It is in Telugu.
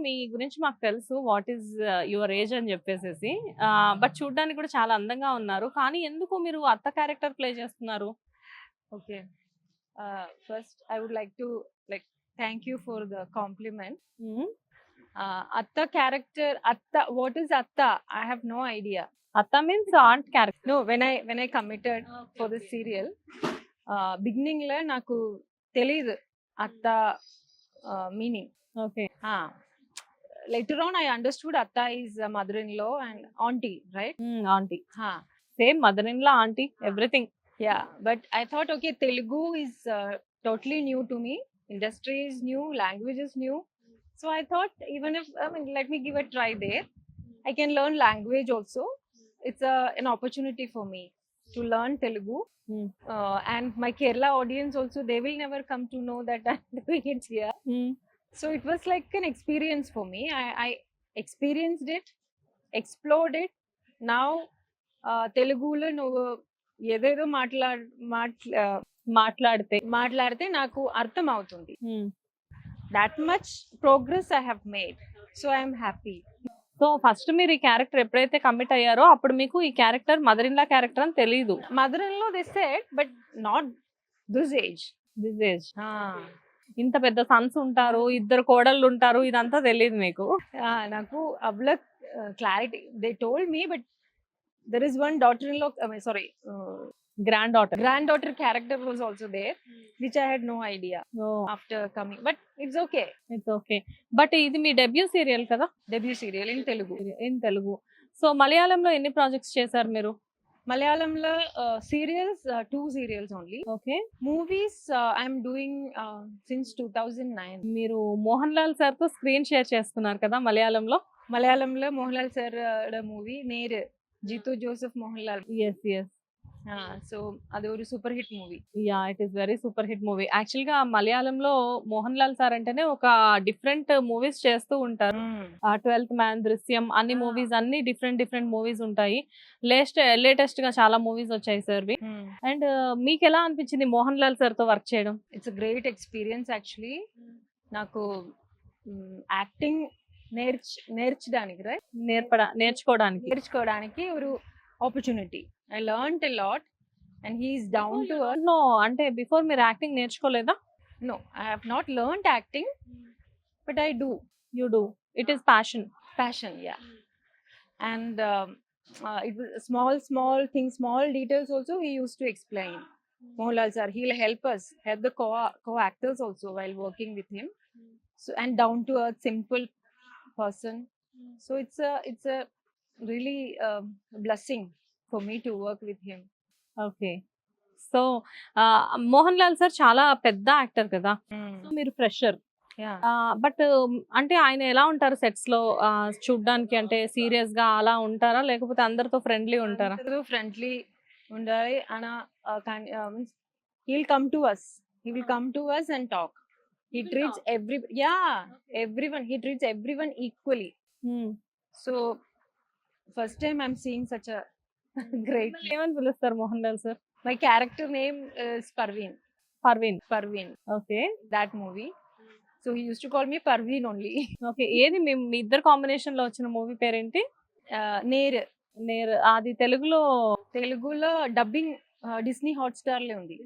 మీ గురించి మాకు తెలుసు వాట్ ఈస్ యువర్ ఏజ్ అని చెప్పేసేసి. బట్ చూడ్డానికి కూడా చాలా అందంగా ఉన్నారు. కానీ ఎందుకు మీరు అత్త క్యారెక్టర్ ప్లే చేస్తున్నారు? Okay. First, I would like to thank you for the compliment. Atta character, Atta. What is Atta? I have no idea. అత్త means aunt character. No, when I committed for this serial, beginning la naku teliyadu Atta meaning. Okay. Later on, I understood Atta is a mother-in-law and auntie, right? Aunty. Same mother in law, aunty, everything. Yeah, but I thought, okay, Telugu is totally new to me. Industry is new, language is new. So I thought, even if, let me give a try there. I can learn language also. It's an opportunity for me to learn Telugu. And my Kerala audience also, they will never come to know that I'm doing it here. So it was like an experience for me. I experienced it, explored it. Now, Telugulo ఏదేదో మాట్లాడితే నాకు అర్థం అవుతుంది. That much progress I have made. So I'm happy. So first మీరు ఈ క్యారెక్టర్ ఎప్పుడైతే కమిట్ అయ్యారో అప్పుడు మీకు ఈ character mother in law character అని తెలియదు. Mother in law they said, but not this age. ఇంత పెద్ద సన్స్ ఉంటారు, ఇద్దరు కోడళ్ళు ఉంటారు, ఇదంతా తెలియదు మీకు. నాకు అవ్ల clarity they told me, but there is one daughter-in-law, granddaughter character was also there, which I had no idea after coming, but it's okay. But ఇది మీ డెబ్యూ సీరియల్ కదా? Debut serial in Telugu. So మలయాళంలో ఎన్ని ప్రాజెక్ట్స్ చేశారు మీరు? మలయాళంలో serials 2 serials only. Okay. Movies I'm doing since 2009. మీరు మోహన్ లాల్ సార్ తో స్క్రీన్ షేర్ చేసుకున్నారు కదా మలయాళంలో? మోహన్ లాల్ సార్ మూవీ నేర్, Jeethu Joseph Mohan Lal. yes. So అది ఒక super hit movie. It is very super hit movie. Actual గా మలయాళంలో మోహన్ లాల్ సార్ అంటేనే ఒక డిఫరెంట్ మూవీస్ చేస్తూ ఉంటారు. 12th మ్యాన్, దృశ్యం, అన్ని మూవీస్ అన్ని డిఫరెంట్ మూవీస్ ఉంటాయి. లేటెస్ట్ గా చాలా మూవీస్ వచ్చాయి సార్. అండ్ మీకు ఎలా అనిపించింది మోహన్ లాల్ సార్ తో వర్క్ చేయడం? It's great experience actually. నాకు యాక్టింగ్ నేర్చుకోవడానికి ఒక opportunity. I learned a lot and he is down to earth. No, అంటే బిఫోర్ మీరు యాక్టింగ్ నేర్చుకోలేదా? No, I have not learned acting, but I do. You do. It is passion. Yeah. And it was small things, small details also he used to explain. Mohanlal sir, he'll help the co-actors also while working with him. So, and down to earth, simple person. So it's a really blessing for me to work with him. Okay. So Mohan Lal sir చాలా పెద్ద యాక్టర్ కదా, మీరు ఫ్రెషర్. బట్ అంటే ఆయన ఎలా ఉంటారు సెట్స్ లో చూడ్డానికి? అంటే సీరియస్ గా అలా ఉంటారా, లేకపోతే అందరితో ఫ్రెండ్లీ ఉంటారా? ఫ్రెండ్లీ ఉండాలి. he'll come to us and talk. He treats everyone. He treats everyone equally. So first time I'm seeing such a great. ఏమని పిలుస్తారు Mohan Lal sir? My character name is Parveen. Okay. That movie. So he used to call me Parveen only. Okay. ఏది మీ ఇద్దరు కాంబినేషన్ లో వచ్చిన మూవీ పేరేంటి? నేర్. అది తెలుగులో డబ్బింగ్ డిస్నీ హాట్ స్టార్ లో ఉంది.